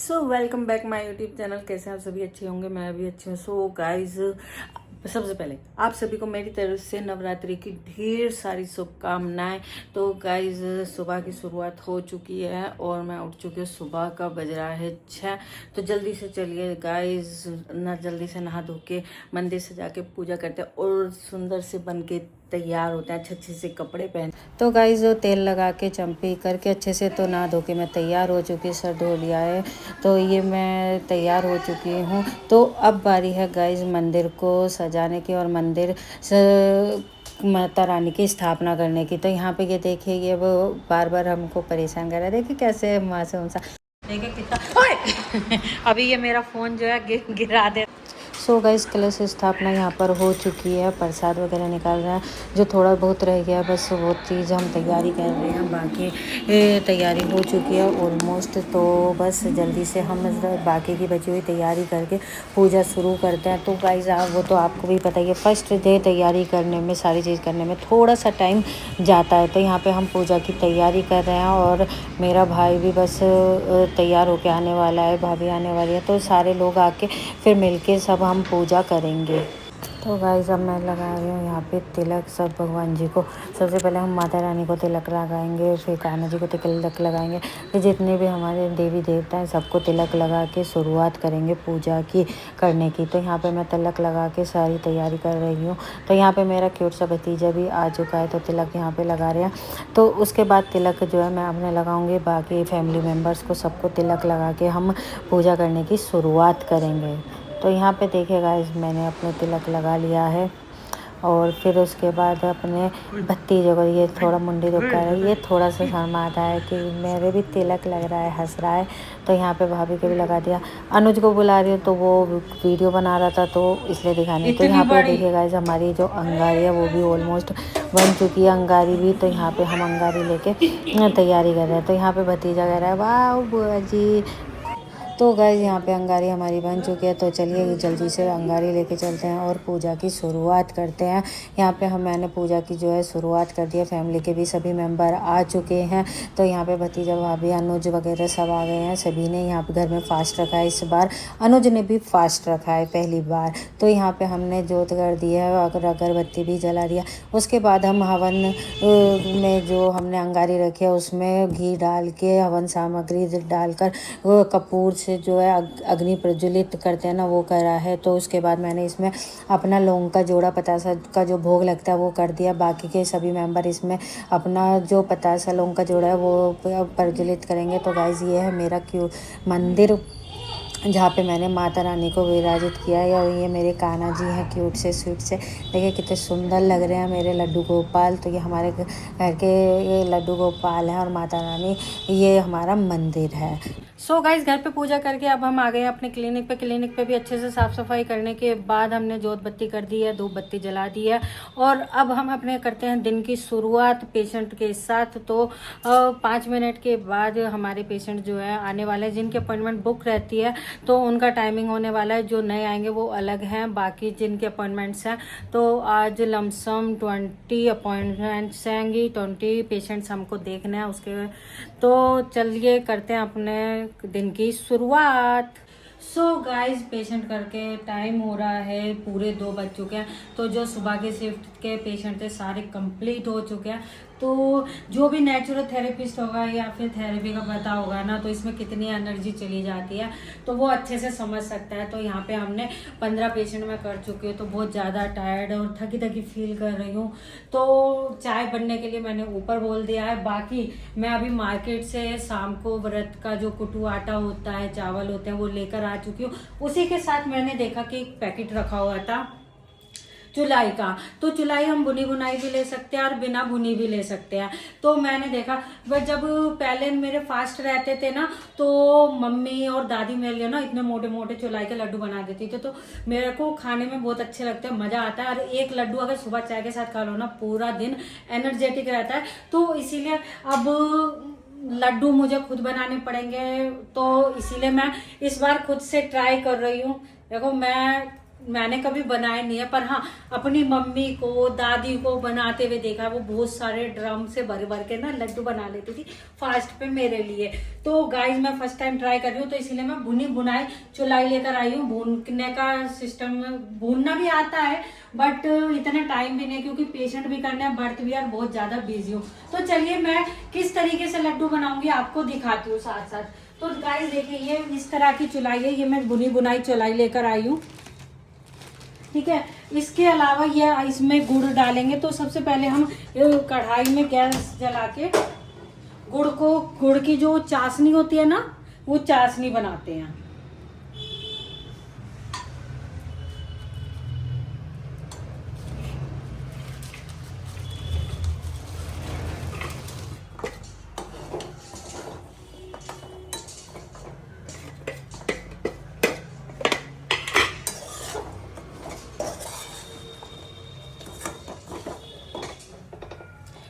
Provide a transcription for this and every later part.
Welcome back my YouTube channel. कैसे आप सभी अच्छे होंगे, मैं भी अच्छी हूँ। गाइज, सबसे पहले आप सभी को मेरी तरफ से नवरात्रि की ढेर सारी शुभकामनाएं। तो गाइज, सुबह की शुरुआत हो चुकी है और मैं उठ चुकी हूँ। सुबह का बज रहा है 6। तो जल्दी से चलिए गाइज, जल्दी से नहा धो के मंदिर से जाके पूजा करते हैं और सुंदर से बन के तैयार होते हैं, अच्छे से कपड़े पहन। तो गाइज, तेल लगा के चंपी करके अच्छे से तो नहा धो के मैं तैयार हो चुकी, सर धो लिया है। तो ये मैं तैयार हो चुकी हूँ। तो अब बारी है गाइज मंदिर को सजाने की और मंदिर माता रानी की स्थापना करने की। तो यहाँ पे ये देखिए, ये वो बार बार हमको परेशान कर रहा है। देखिए कैसे मासूम सा, देखिए कितना ओए! अभी ये मेरा फ़ोन जो है गिरा दे। गाइस, कलश स्थापना यहाँ पर हो चुकी है। प्रसाद वगैरह निकाल रहे हैं, जो थोड़ा बहुत रह गया बस वो चीज़ हम तैयारी कर रहे हैं। बाकी तैयारी हो चुकी है ऑलमोस्ट। तो बस जल्दी से हम बाकी की बची हुई तैयारी करके पूजा शुरू करते हैं। तो गाइस, वो तो आपको भी पता ही है, फर्स्ट डे तैयारी करने में, सारी चीज़ करने में थोड़ा सा टाइम जाता है। तो यहाँ पर हम पूजा की तैयारी कर रहे हैं और मेरा भाई भी बस तैयार होके आने वाला है, भाभी आने वाली है। तो सारे लोग आके फिर मिलके सब हम पूजा करेंगे। तो गाइस, अब मैं लगा रही हूँ यहाँ पे तिलक सब भगवान जी को। सबसे पहले हम माता रानी को तिलक लगाएंगे, फिर कान्हा जी को तिलक लगाएंगे, फिर जितने भी हमारे देवी देवता हैं सबको तिलक लगा के शुरुआत करेंगे पूजा की करने की। तो यहाँ पे मैं तिलक लगा के सारी तैयारी कर रही हूँ। तो यहाँ पे मेरा क्यूट सा भतीजा भी आ चुका है, तो तिलक यहाँ पे लगा रहे हैं। तो उसके बाद तिलक जो है मैं अपने लगाऊंगी, बाकी फैमिली मेम्बर्स को सबको तिलक लगा के हम पूजा करने की शुरुआत करेंगे। तो यहाँ पे देखिए गाइस, मैंने अपने तिलक लगा लिया है और फिर उसके बाद अपने भतीजे को, ये थोड़ा मुंडी दुखा है, ये थोड़ा सा शर्माता है कि मेरे भी तिलक लग रहा है, हंस रहा है। तो यहाँ पे भाभी को भी लगा दिया। अनुज को बुला रही हूँ, तो वो वीडियो बना रहा था तो इसलिए दिखाने। तो यहाँ पे देखिए गाइस, हमारी जो अंगारी है वो भी ऑलमोस्ट बन चुकी है, अंगारी भी। तो यहाँ पे हम अंगारी लेके तैयारी कर रहे हैं। तो यहाँ पे भतीजा कह रहा है वाह बुआ जी। तो गाइस, यहाँ पे अंगारी हमारी बन चुकी है। तो चलिए जल्दी से अंगारी लेके चलते हैं और पूजा की शुरुआत करते हैं। यहाँ पे मैंने पूजा की जो है शुरुआत कर दी है। फैमिली के भी सभी मेंबर आ चुके हैं। तो यहाँ पे भतीजा भाभी अनुज वगैरह सब आ गए हैं। सभी ने यहाँ पे घर में फास्ट रखा है इस बार। अनुज ने भी फास्ट रखा है पहली बार। तो यहाँ पे हमने जोत कर दी है, अगरबत्ती भी जला दिया। उसके बाद हम हवन में जो हमने अंगारी रखी है उसमें घी डाल के, हवन सामग्री डालकर कपूर से जो है अग्नि प्रज्वलित करते हैं ना, वो करा है। तो उसके बाद मैंने इसमें अपना लौंग का जोड़ा पतासा का जो भोग लगता है वो कर दिया। बाकी के सभी मेंबर इसमें अपना जो पतासा लौंग का जोड़ा है वो प्रज्वलित करेंगे। तो गाइस, ये है मेरा मंदिर जहाँ पे मैंने माता रानी को विराजित किया है। और ये मेरे कान्हा जी हैं, क्यूट से स्वीट से। देखिए कितने सुंदर लग रहे हैं मेरे लड्डू गोपाल। तो ये हमारे घर के ये लड्डू गोपाल हैं और माता रानी, ये हमारा मंदिर है। गाइस, घर पे पूजा करके अब हम आ गए अपने क्लिनिक पे। क्लिनिक पे भी अच्छे से साफ़ सफाई करने के बाद हमने जोत बत्ती कर दी है, धूप बत्ती जला दी है। और अब हम अपने करते हैं दिन की शुरुआत पेशेंट के साथ। तो 5 मिनट के बाद हमारे पेशेंट जो है आने वाले हैं, जिनकी अपॉइंटमेंट बुक रहती है तो उनका टाइमिंग होने वाला है। जो नए आएंगे वो अलग हैं, बाकी जिनके अपॉइंटमेंट्स हैं। तो आज लमसम 20 अपॉइंटमेंट्स आएंगी, 20 पेशेंट्स हमको देखने हैं उसके। तो चलिए करते हैं अपने दिन की शुरुआत। गाइस, पेशेंट करके टाइम हो रहा है, पूरे 2 बज चुके हैं। तो जो सुबह के शिफ्ट के पेशेंट थे सारे कंप्लीट हो चुके हैं। तो जो भी नेचुरल थेरेपिस्ट होगा या फिर थेरेपी का पता होगा ना, तो इसमें कितनी एनर्जी चली जाती है तो वो अच्छे से समझ सकता है। तो यहाँ पे हमने 15 पेशेंट में कर चुकी हूँ। तो बहुत ज़्यादा टायर्ड और थकी थकी फील कर रही हूँ। तो चाय बनने के लिए मैंने ऊपर बोल दिया है। बाकी मैं अभी मार्केट से शाम को व्रत का जो कुटू आटा होता है, चावल होते हैं, वो लेकर आ चुकी हूँ। उसी के साथ मैंने देखा कि एक पैकेट रखा हुआ था चुलाई का। तो चुलाई हम बुनी बुनाई भी ले सकते हैं और बिना बुनी भी ले सकते हैं। तो मैंने देखा, बट जब पहले मेरे फास्ट रहते थे ना, तो मम्मी और दादी मेरे लिए ना इतने मोटे मोटे चुलाई के लड्डू बना देती थी। तो मेरे को खाने में बहुत अच्छे लगते हैं, मजा आता है। और एक लड्डू अगर सुबह चाय के साथ खा लो ना, पूरा दिन एनर्जेटिक रहता है। तो इसीलिए अब लड्डू मुझे खुद बनाने पड़ेंगे। तो इसीलिए मैं इस बार खुद से ट्राई कर रही हूँ। देखो, मैं मैंने कभी बनाए नहीं है, पर हाँ अपनी मम्मी को दादी को बनाते हुए देखा। वो बहुत सारे ड्रम से भर भर के ना लड्डू बना लेती थी फास्ट पे मेरे लिए। तो गाइस मैं फर्स्ट टाइम ट्राई कर रही हूँ, तो इसीलिए मैं भुनी भुनाई चुलाई लेकर आई हूँ। भूनने का सिस्टम भूनना भी आता है, बट इतना टाइम भी नहीं, क्योंकि पेशेंट भी करने हैं, बर्थ भी, यार बहुत ज्यादा बिजी हूँ। तो चलिए मैं किस तरीके से लड्डू बनाऊंगी आपको दिखाती हूँ साथ साथ। तो गाइस देखिए, ये इस तरह की चुलाई है, ये मैं भुनी भुनाई चुलाई लेकर आई हूँ, ठीक है। इसके अलावा ये इसमें गुड़ डालेंगे। तो सबसे पहले हम कढ़ाई में गैस जला के गुड़ की जो चाशनी होती है ना, वो चाशनी बनाते हैं।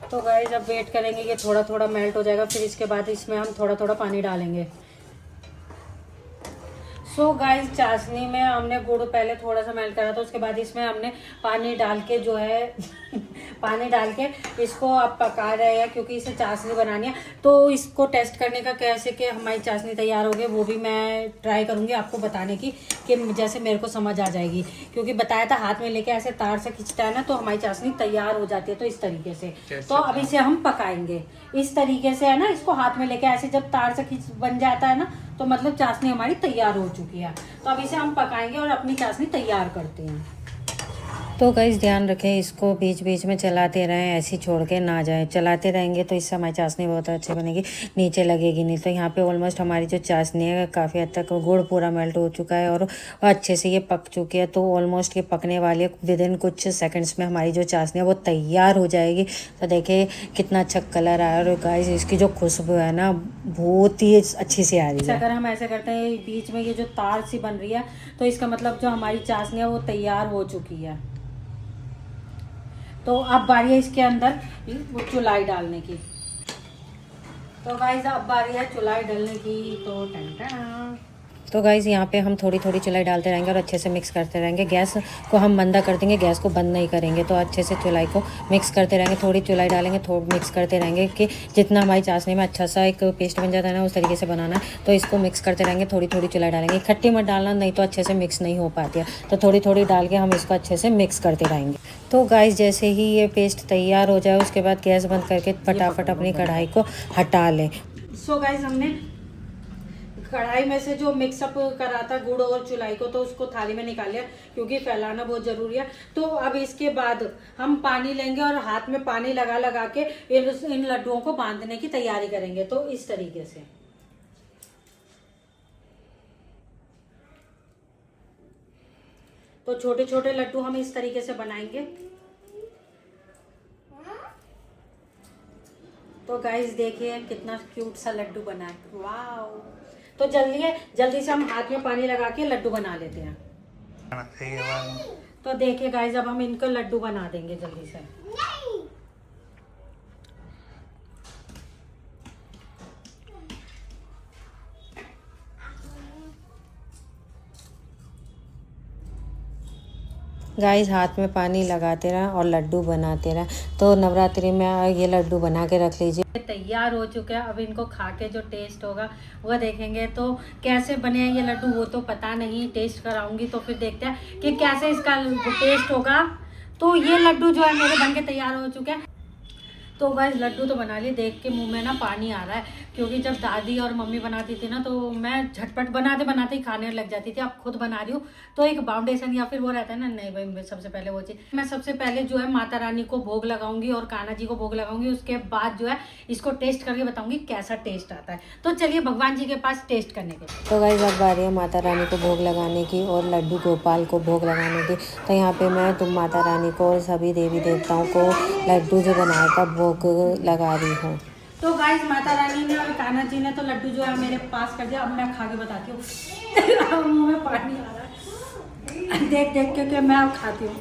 तो गाइस अब वेट करेंगे, ये थोड़ा थोड़ा मेल्ट हो जाएगा, फिर इसके बाद इसमें हम थोड़ा थोड़ा पानी डालेंगे। सो गाइस चाशनी में हमने गुड़ पहले थोड़ा सा मेल्ट करा था, उसके बाद इसमें हमने पानी डाल के जो है पानी डाल के इसको अब पका रहे हैं, क्योंकि इसे चाशनी बनानी है। तो इसको टेस्ट करने का कैसे कि हमारी चाशनी तैयार हो गई, वो भी मैं ट्राई करूंगी आपको बताने की, कि जैसे मेरे को समझ आ जाएगी। क्योंकि बताया था हाथ में लेके ऐसे तार से खींचता है ना, तो हमारी चाशनी तैयार हो जाती है। तो इस तरीके से तो अब इसे हम पकाएंगे इस तरीके से, है ना। इसको हाथ में लेके ऐसे जब तार से खींच बन जाता है ना, तो मतलब चाशनी हमारी तैयार हो चुकी है। तो अब इसे हम पकाएंगे और अपनी चाशनी तैयार करते हैं। तो गाइस ध्यान रखें, इसको बीच बीच में चलाते रहें, ऐसे छोड़ के ना जाए। चलाते रहेंगे तो इससे हमारी चाशनी बहुत अच्छी बनेगी, नीचे लगेगी नहीं। तो यहाँ पे ऑलमोस्ट हमारी जो चाशनी है काफ़ी हद तक गुड़ पूरा मेल्ट हो चुका है और अच्छे से ये पक चुकी है। तो ऑलमोस्ट ये पकने वाली है, विद इन कुछ सेकंड्स में हमारी जो चाशनी है वो तैयार हो जाएगी। तो देखिए कितना अच्छा कलर आया, और गाइस इसकी जो खुशबू है ना बहुत ही अच्छी सी आ रही है। अगर हम ऐसे करते हैं बीच में ये जो तार सी बन रही है, तो इसका मतलब जो हमारी चाशनी है वो तैयार हो चुकी है। तो अब बारी है इसके अंदर वो चुलाई डालने की। तो गाइस अब बारी है चुलाई डालने की। तो टन तो गाइज़ यहाँ पे हम थोड़ी थोड़ी चुलाई डालते रहेंगे और अच्छे से मिक्स करते रहेंगे। गैस को हम मंदा कर देंगे, गैस को बंद नहीं करेंगे। तो अच्छे से चुलाई को मिक्स करते रहेंगे, थोड़ी चुलाई डालेंगे, थोड़ा मिक्स करते रहेंगे कि जितना हमारी चाशनी में अच्छा सा एक पेस्ट बन जाता है ना, उस तरीके से बनाना है। तो इसको मिक्स करते रहेंगे, थोड़ी थोड़ी चुलाई डालेंगे, इकट्ठी मत डालना, नहीं तो अच्छे से मिक्स नहीं हो पाती है। तो थोड़ी थोड़ी डाल के हम इसको अच्छे से मिक्स करते रहेंगे। तो गाइस जैसे ही ये पेस्ट तैयार हो जाए, उसके बाद गैस बंद करके फटाफट अपनी कढ़ाई को हटा लें। सो गाइस हमने कढ़ाई में से जो मिक्सअप करा था गुड़ और चुलाई को, तो उसको थाली में निकाल लिया, क्योंकि फैलाना बहुत जरूरी है। तो अब इसके बाद हम पानी लेंगे और हाथ में पानी लगा लगा के इन लड्डुओं को बांधने की तैयारी करेंगे। तो इस तरीके से तो छोटे छोटे लड्डू हम इस तरीके से बनाएंगे। तो गाइस देखिए कितना क्यूट सा लड्डू बना है, वाओ। तो जल्दी से हम हाथ में पानी लगा के लड्डू बना लेते हैं। तो देखिए गाइस अब हम इनको लड्डू बना देंगे जल्दी से। गाइस हाथ में पानी लगाते रहें और लड्डू बनाते रहें। तो नवरात्रि में ये लड्डू बना के रख लीजिए। तैयार हो चुके हैं, अब इनको खा के जो टेस्ट होगा वो देखेंगे। तो कैसे बने हैं ये लड्डू वो तो पता नहीं, टेस्ट कराऊंगी तो फिर देखते हैं कि कैसे इसका टेस्ट होगा। तो ये लड्डू जो है मेरे बन के तैयार हो चुके हैं। तो गाइस लड्डू तो बना लिए, देख के मुंह में ना पानी आ रहा है, क्योंकि जब दादी और मम्मी बनाती थी ना, तो मैं झटपट बनाते बनाते ही खाने लग जाती थी। अब खुद बना रही हूँ तो एक बाउंडेशन या फिर वो रहता है ना, नहीं भाई सबसे पहले वो चीज़ मैं सबसे पहले जो है माता रानी को भोग लगाऊंगी और कान्हा जी को भोग लगाऊंगी। उसके बाद जो है इसको टेस्ट करके बताऊंगी कैसा टेस्ट आता है। तो चलिए भगवान जी के पास टेस्ट करने के। तो गाइस अब बारी है माता रानी को भोग लगाने की और लड्डू गोपाल को भोग लगाने की। तो यहाँ पे मैं तुम माता रानी को और सभी देवी देवताओं को लड्डू जो बनाया था भोग लगा रही हूँ। तो गाइस माता रानी ने और कान्हा जी ने तो लड्डू जो है मेरे पास कर दिया। अब मैं खा के बताती हूँ मुंह में पानी आ रहा है देख देख के मैं अब खाती हूँ।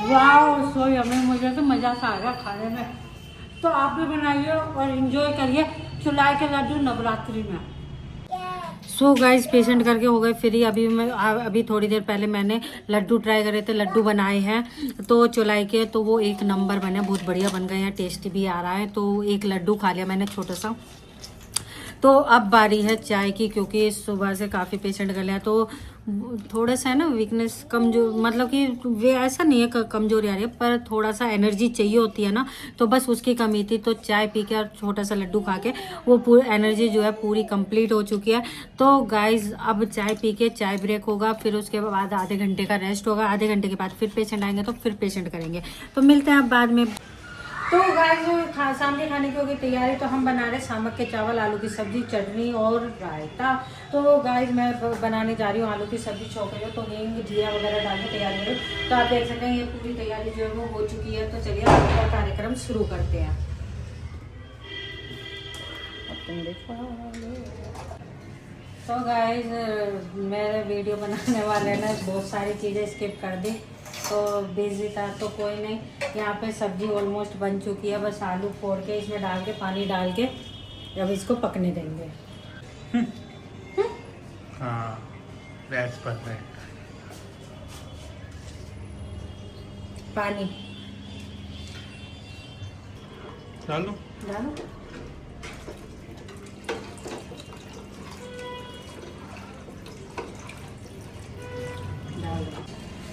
वाह सो यम्मी, मुझे तो मज़ा सा आ रहा खाने में। तो आप भी बनाइए और एंजॉय करिए चुलाई के लड्डू नवरात्रि में। सो गाइस पेशेंट करके हो गए फ्री। अभी थोड़ी देर पहले मैंने लड्डू ट्राई करे थे, लड्डू बनाए हैं तो चुलाई के, तो वो एक नंबर बने, बहुत बढ़िया बन गए हैं, टेस्टी भी आ रहा है। तो एक लड्डू खा लिया मैंने छोटा सा। तो अब बारी है चाय की, क्योंकि सुबह से काफ़ी पेशेंट गले हैं, तो थोड़ा सा है ना वीकनेस, कमजोर, मतलब कि वे ऐसा नहीं है कमजोरी आ रही है, पर थोड़ा सा एनर्जी चाहिए होती है ना, तो बस उसकी कमी थी। तो चाय पी के और छोटा सा लड्डू खा के वो पूरी एनर्जी जो है पूरी कंप्लीट हो चुकी है। तो गाइज अब चाय पी के चाय ब्रेक होगा, फिर उसके बाद आधे घंटे का रेस्ट होगा, आधे घंटे के बाद फिर पेशेंट आएंगे तो फिर पेशेंट करेंगे। तो मिलते हैं अब बाद में। तो गाइस शाम के खाने की होगी तैयारी। तो हम बना रहे सामक के चावल, आलू की सब्जी, चटनी और रायता। तो गाइस मैं बनाने जा रही हूँ आलू की सब्जी, छोक रही हूँ, तो हींग जीरा वगैरह डाल के तैयारी करूँ। तो आप देख सकते हैं ये पूरी तैयारी जो है वो हो चुकी है। तो चलिए आगे का कार्यक्रम शुरू करते हैं। तो गाइस मेरे वीडियो बनाने वाले ने बहुत सारी चीज़ें स्किप कर दी, तो बिजी था, तो कोई नहीं। यहाँ पे सब्जी ऑलमोस्ट बन चुकी है, बस आलू फोड़ के इसमें डाल के पानी डाल के अब इसको पकने देंगे। हाँ, that's perfect. पानी डालो। डालो।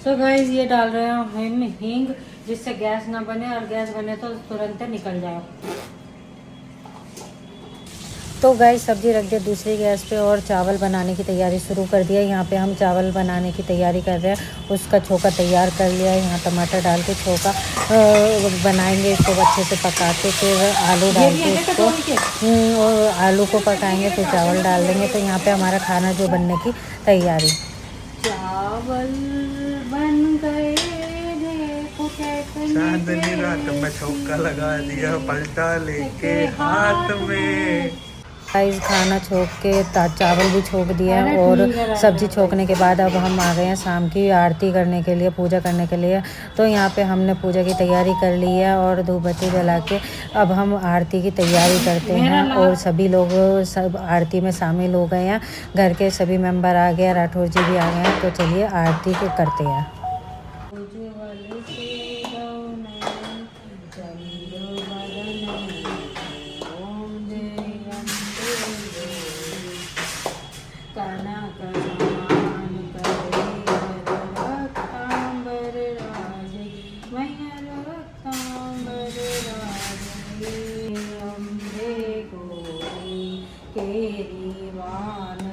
तो गाइस ये डाल रहे हैं हम हींग, जिससे गैस ना बने, और गैस बने तो तुरंत निकल जाए। तो गाइस सब्जी रख दिया दूसरी गैस पे और चावल बनाने की तैयारी शुरू कर दिया। यहाँ पे हम चावल बनाने की तैयारी कर रहे हैं, उसका छोका तैयार कर लिया है। यहाँ टमाटर डाल के छोका बनाएंगे, इसको अच्छे से पका के फिर आलू डाल के इसको और आलू को पकाएंगे, फिर चावल डाल देंगे। तो यहाँ पे हमारा खाना जो बनने की तैयारी। चावल बन गए, चांदनी रात में चौका लगा दिया, पलटा लेके हाथ में। गाइस खाना छोक के चावल भी छोक दिया है और सब्जी छोकने के बाद अब हम आ गए हैं शाम की आरती करने के लिए, पूजा करने के लिए। तो यहाँ पे हमने पूजा की तैयारी कर ली है और धूप बत्ती जला के अब हम आरती की तैयारी करते हैं। और सभी लोग सब आरती में शामिल हो गए हैं, घर के सभी मेंबर आ गए, राठौर जी भी आ गए हैं। तो चलिए आरती को करते हैं।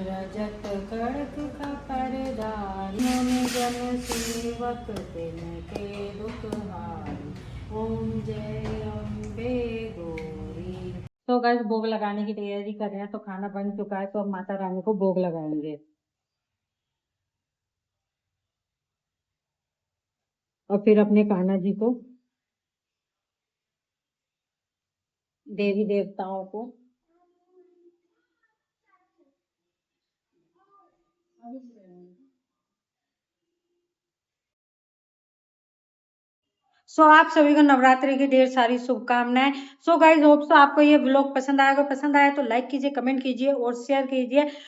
रजत कड़क खपरदारी, जन सेवक तिनके दुख हारी, ओम जय अम्बे गौरी। तो गाइस भोग लगाने की तैयारी कर रहे हैं। तो खाना बन चुका है, तो अब माता रानी को भोग लगाएंगे और फिर अपने कान्हा जी को, देवी देवताओं को। सो आप सभी को नवरात्रि की ढेर सारी शुभकामनाएं। सो गाइज होप सो आपको ये व्लॉग पसंद आएगा, पसंद आया तो लाइक कीजिए, कमेंट कीजिए और शेयर कीजिए।